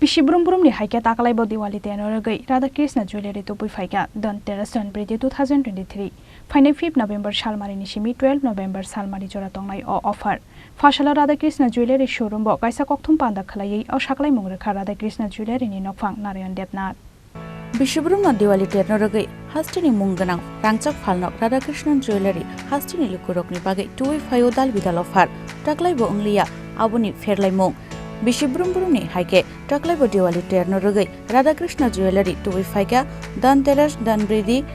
Bishi brum brum ni haike takalai bo Diwali te Rugwi Radha Krishna jewelry Tubuwi Phaikha Dhanteras Janbridi 2023 Final 5 November Salmari Nishimi 12 November Salmari Jora Tongnai o offer Fashala Radha Krishna jewelry showroom bo kaisa kokthum panda khalai o saklai mungrekha Radha Krishna jewelry ni nokphang Narayan Debnath Bishibrum no Diwali Terno Rugwi Hasteni munganang rangchak phalnok Radha Krishna jewelry Hasteni Lukurokni bagai Tubuwi Phaikha dal bidal offer taklai bo unglia abuni ferlai mung Bishibrum ni haike taklai bo Diwali Terno Rugwi Radha Krishna jewelry Tubuwi Phaikha Dhanteras Janbridi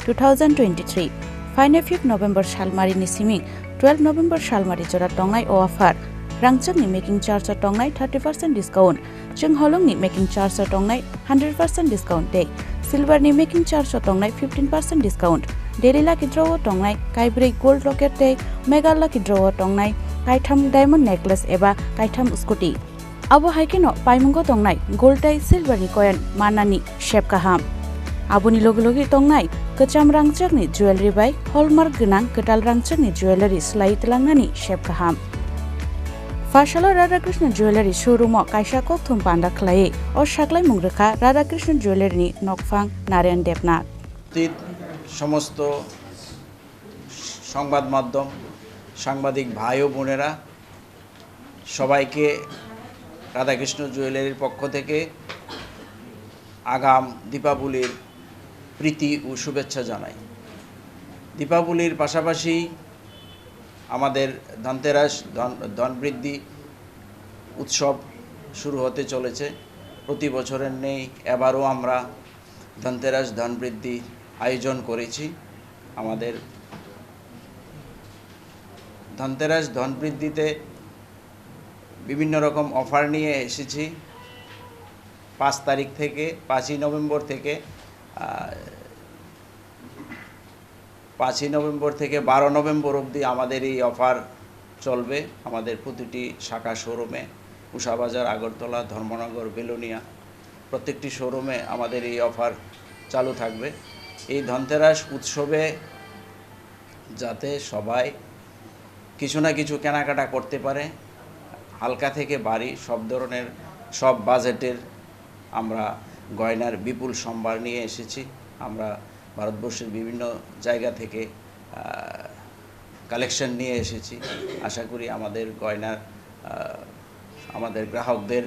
2023 Final 5 November Salmari Nisimi 12 November Salmari Jora Tongnai o offer rangchak ni making charge o tongnai 30% discount chung holong ni making charge o tongnai 100% discount day silver ni making charge o tongnai 15% discount daily lucky draw o tongnai kaibrei gold locket day mega lucky draw o tongnai kaitham diamond necklace eba kaitham scooty abo haike no paimungo tongnai gold day silver ni coin manani shape kaham aboni logi tongnai kacham rangchak ni jewelry by hallmark gnang ketal rangchak ni jewelry slai telangani shape kaham Fashala Radha Krishna jewelry showroom o kaisa kokthum panda khlai o saklai mungrekha Radha Krishna jewelry ni nokphang Narayan Debnath সমস্ত সংবাদ মাধ্যম সাংবাদিক ভাই ও বোনেরা সবাইকে রাধাকৃষ্ণ জুয়েলারির পক্ষ থেকে আগাম দীপাবলির প্রীতি ও শুভেচ্ছা জানাই। দীপাবলির পাশাপাশি আমাদের ধনতেরাস ধনবৃদ্ধি উৎসব শুরু হতে চলেছে। প্রতি বছরের নেই এবারও আমরা ধনতেরাস ধনবৃদ্ধি আয়োজন করেছি। আমাদের ধনতেরাস ধনবৃদ্ধিতে বিভিন্ন রকম অফার নিয়ে এসেছি। 5 তারিখ থেকে 5ই নভেম্বর থেকে 12 নভেম্বর অবধি আমাদের এই অফার চলবে। আমাদের প্রতিটি শাখা শোরুমে উষাবাজার, আগরতলা, ধর্মনগর, বেলোনিয়া প্রত্যেকটি শোরুমে আমাদের এই অফার চালু থাকবে। এই ধনতেরাস উৎসবে যাতে সবাই কিছু না কিছু কেনাকাটা করতে পারে, হালকা থেকে ভারী সব ধরনের সব বাজেটের আমরা গয়নার বিপুল সম্ভার নিয়ে এসেছি। আমরা ভারতবর্ষের বিভিন্ন জায়গা থেকে কালেকশন নিয়ে এসেছি। আশা করি আমাদের গয়নার আমাদের গ্রাহকদের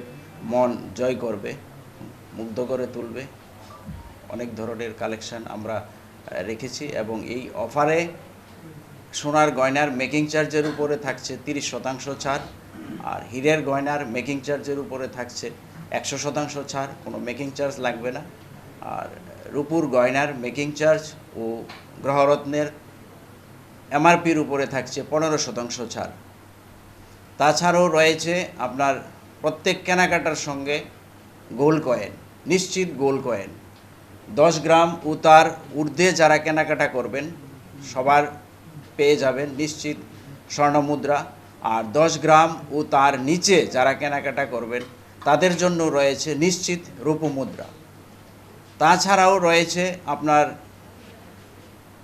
মন জয় করবে, মুগ্ধ করে তুলবে। অনেক ধরনের কালেকশন আমরা রেখেছি এবং এই অফারে সোনার গয়নার মেকিং চার্জের উপরে থাকছে 30% ছাড়, আর হীরের গয়নার মেকিং চার্জের উপরে থাকছে 100% ছাড়, কোনো মেকিং চার্জ লাগবে না। আর রূপুর গয়নার মেকিং চার্জ ও গ্রহরত্নের এমআরপির উপরে থাকছে 15% ছাড়। তাছাড়াও রয়েছে আপনার প্রত্যেক কেনাকাটার সঙ্গে গোল্ড কয়েন, নিশ্চিত গোল্ড কয়েন 10 গ্রাম ও তার ঊর্ধ্বে যারা কেনাকাটা করবেন সবার পেয়ে যাবেন নিশ্চিত স্বর্ণমুদ্রা, আর 10 গ্রাম ও তার নিচে যারা কেনাকাটা করবেন তাদের জন্য রয়েছে নিশ্চিত রূপমুদ্রা। তাছাড়াও রয়েছে আপনার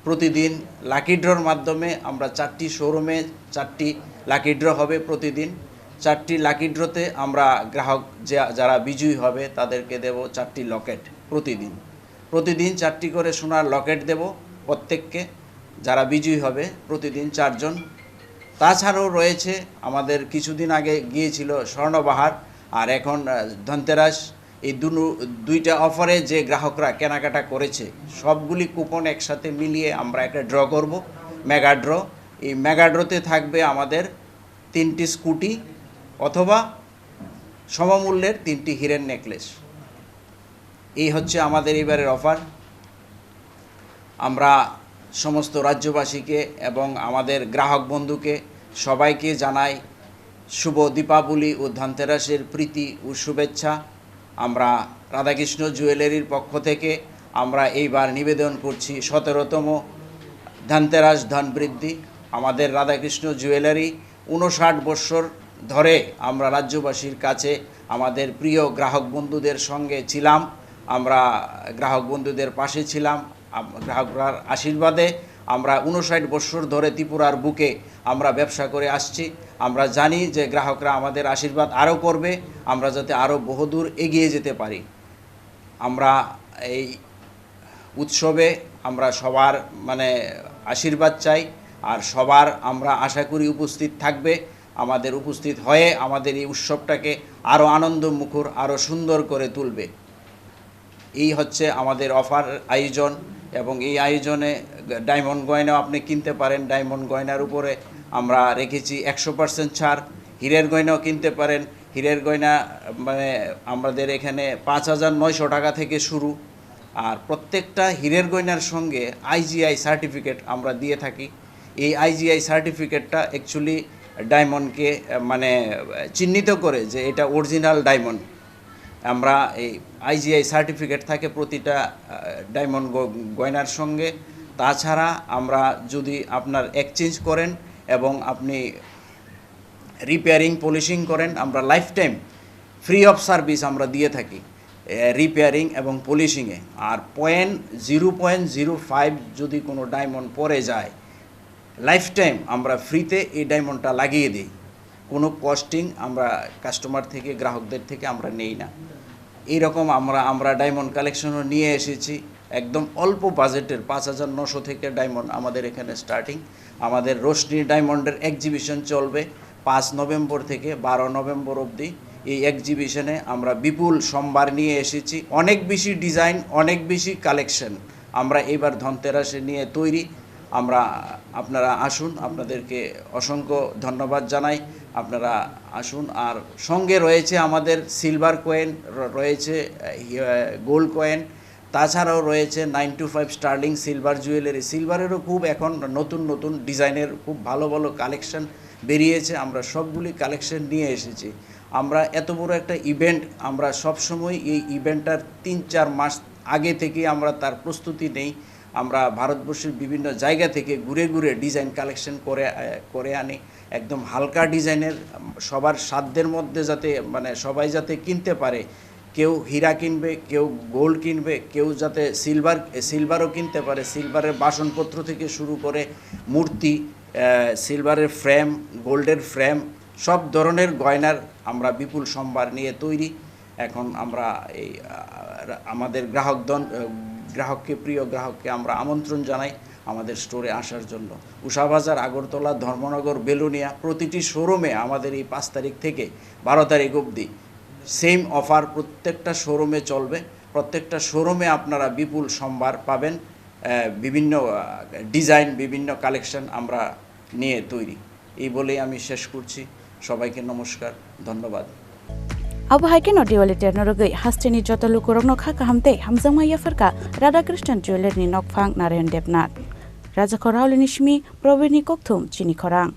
প্রতিদিন লাকি ড্রর মাধ্যমে আমরা 4টি শোরুমে 4টি লাকি ড্র হবে প্রতিদিন। 4টি লাকি ড্রতে আমরা গ্রাহক যারা বিজয়ী হবে তাদেরকে দেব 4টি লকেট। প্রতিদিন 4টি করে সোনার লকেট দেব প্রত্যেককে, যারা বিজয়ী হবে প্রতিদিন 4 জন। তাছাড়াও রয়েছে আমাদের কিছুদিন আগে গিয়েছিল স্বর্ণবাহার, আর এখন ধনতেরাস, এই দুইটা অফারে যে গ্রাহকরা কেনাকাটা করেছে সবগুলি কুপন একসাথে মিলিয়ে আমরা একটা ড্র করব, মেগা ড্র। এই মেগা ড্রতে থাকবে আমাদের 3টি স্কুটি অথবা সমমূল্যের 3টি হীরের নেকলেস। এই হচ্ছে আমাদের এবারের অফার। আমরা সমস্ত রাজ্যবাসীকে এবং আমাদের গ্রাহক বন্ধুকে সবাইকে জানাই শুভ দীপাবলি ও ধনতেরাসের প্রীতি ও শুভেচ্ছা। আমরা রাধাকৃষ্ণ জুয়েলারির পক্ষ থেকে আমরা এইবার নিবেদন করছি 17তম ধনতেরাস ধনবৃদ্ধি। আমাদের রাধাকৃষ্ণ জুয়েলারি 59 বছর ধরে আমরা রাজ্যবাসীর কাছে আমাদের প্রিয় গ্রাহক বন্ধুদের সঙ্গে ছিলাম, আমরা গ্রাহক বন্ধুদের পাশে ছিলাম। গ্রাহকরার আশীর্বাদে আমরা 59 বছর ধরে ত্রিপুরার বুকে আমরা ব্যবসা করে আসছি। আমরা জানি যে গ্রাহকরা আমাদের আশীর্বাদ আরও করবে, আমরা যাতে আরও বহুদূর এগিয়ে যেতে পারি। আমরা এই উৎসবে আমরা সবার আশীর্বাদ চাই, আর সবার আমরা আশা করি উপস্থিত থাকবে। আমাদের উপস্থিত হয়ে আমাদের এই উৎসবটাকে আরও আনন্দমুখর, আরও সুন্দর করে তুলবে। এই হচ্ছে আমাদের অফার আয়োজন, এবং এই আয়োজনে ডায়মন্ড গয়নাও আপনি কিনতে পারেন। ডায়মন্ড গয়নার উপরে আমরা রেখেছি 100% ছাড়। হীরের গয়নাও কিনতে পারেন। হীরের গয়না আমাদের এখানে 5,900 টাকা থেকে শুরু। আর প্রত্যেকটা হীরের গয়নার সঙ্গে IGI সার্টিফিকেট আমরা দিয়ে থাকি। এই IGI সার্টিফিকেটটা অ্যাকচুয়ালি ডায়মন্ডকে চিহ্নিত করে যে এটা অরিজিনাল ডায়মন্ড। আমরা এই IGI সার্টিফিকেট থাকে প্রতিটা ডায়মন্ড গয়নার সঙ্গে। তাছাড়া আমরা যদি আপনার এক্সচেঞ্জ করেন এবং আপনি রিপেয়ারিং পলিশিং করেন, আমরা life time free of service আমরা দিয়ে থাকি রিপেয়ারিং এবং পলিশিংয়ে। আর 0.05 যদি কোনো ডায়মন্ড পরে যায়, লাইফ টাইম আমরা ফ্রিতে এই ডায়মন্ডটা লাগিয়ে দিই। কোনো কস্টিং আমরা কাস্টমার থেকে, গ্রাহকদের থেকে আমরা নেই না। এইরকম আমরা ডায়মন্ড কালেকশনও নিয়ে এসেছি। একদম অল্প বাজেটের 5,900 থেকে ডায়মন্ড আমাদের এখানে স্টার্টিং। আমাদের রোশনি ডায়মন্ডের এক্সিবিশন চলবে 5 নভেম্বর থেকে 12 নভেম্বর অবধি। এই এক্সিবিশনে আমরা বিপুল সম্ভার নিয়ে এসেছি, অনেক বেশি ডিজাইন, অনেক বেশি কালেকশন আমরা এবার ধনতেরাসে নিয়ে তৈরি। আপনারা আসুন, আপনাদেরকে অসংখ্য ধন্যবাদ জানাই। আপনারা আসুন। আর সঙ্গে রয়েছে আমাদের সিলভার কয়েন, রয়েছে গোল্ড কয়েন, তাছাড়াও রয়েছে 925 স্টার্লিং সিলভার জুয়েলারি। সিলভারেরও খুব এখন নতুন নতুন ডিজাইনের খুব ভালো ভালো কালেকশন বেরিয়েছে। আমরা সবগুলি কালেকশন নিয়ে এসেছি। আমরা এত বড় একটা ইভেন্ট, আমরা সবসময় এই ইভেন্টটার 3-4 মাস আগে থেকে আমরা তার প্রস্তুতি নেই। আমরা ভারতবর্ষের বিভিন্ন জায়গা থেকে ঘুরে ঘুরে ডিজাইন কালেকশন করে আনি, একদম হালকা ডিজাইনের, সবার সাধ্যের মধ্যে, যাতে সবাই যাতে কিনতে পারে। কেউ হীরা কিনবে, কেউ গোল্ড কিনবে, কেউ যাতে সিলভারও কিনতে পারে। সিলভারের বাসনপত্র থেকে শুরু করে মূর্তি, সিলভারের ফ্রেম, গোল্ডের ফ্রেম, সব ধরনের গয়নার আমরা বিপুল সম্ভার নিয়ে তৈরি। এখন আমরা এই আমাদের প্রিয় গ্রাহককে আমরা আমন্ত্রণ জানাই আমাদের স্টোরে আসার জন্য। উষাবাজার, আগরতলা, ধর্মনগর, বেলুনিয়া, প্রতিটি শোরুমে আমাদের এই 5 তারিখ থেকে 12 তারিখ অবধি সেম অফার প্রত্যেকটা শোরুমে চলবে। প্রত্যেকটা শোরুমে আপনারা বিপুল সম্ভার পাবেন। বিভিন্ন ডিজাইন, বিভিন্ন কালেকশন আমরা নিয়ে তৈরি। এই বলেই আমি শেষ করছি। সবাইকে নমস্কার, ধন্যবাদ। Abu Phaikha no Diwali Terno Rugwi Hasteni Jotto Lukurokni kha kahamte hamjangmaya farka Radha Krishna Jewelry ni nokphang Narayan Devnath Raja Khorang Nishmi Probini Kokthum Chini Khorang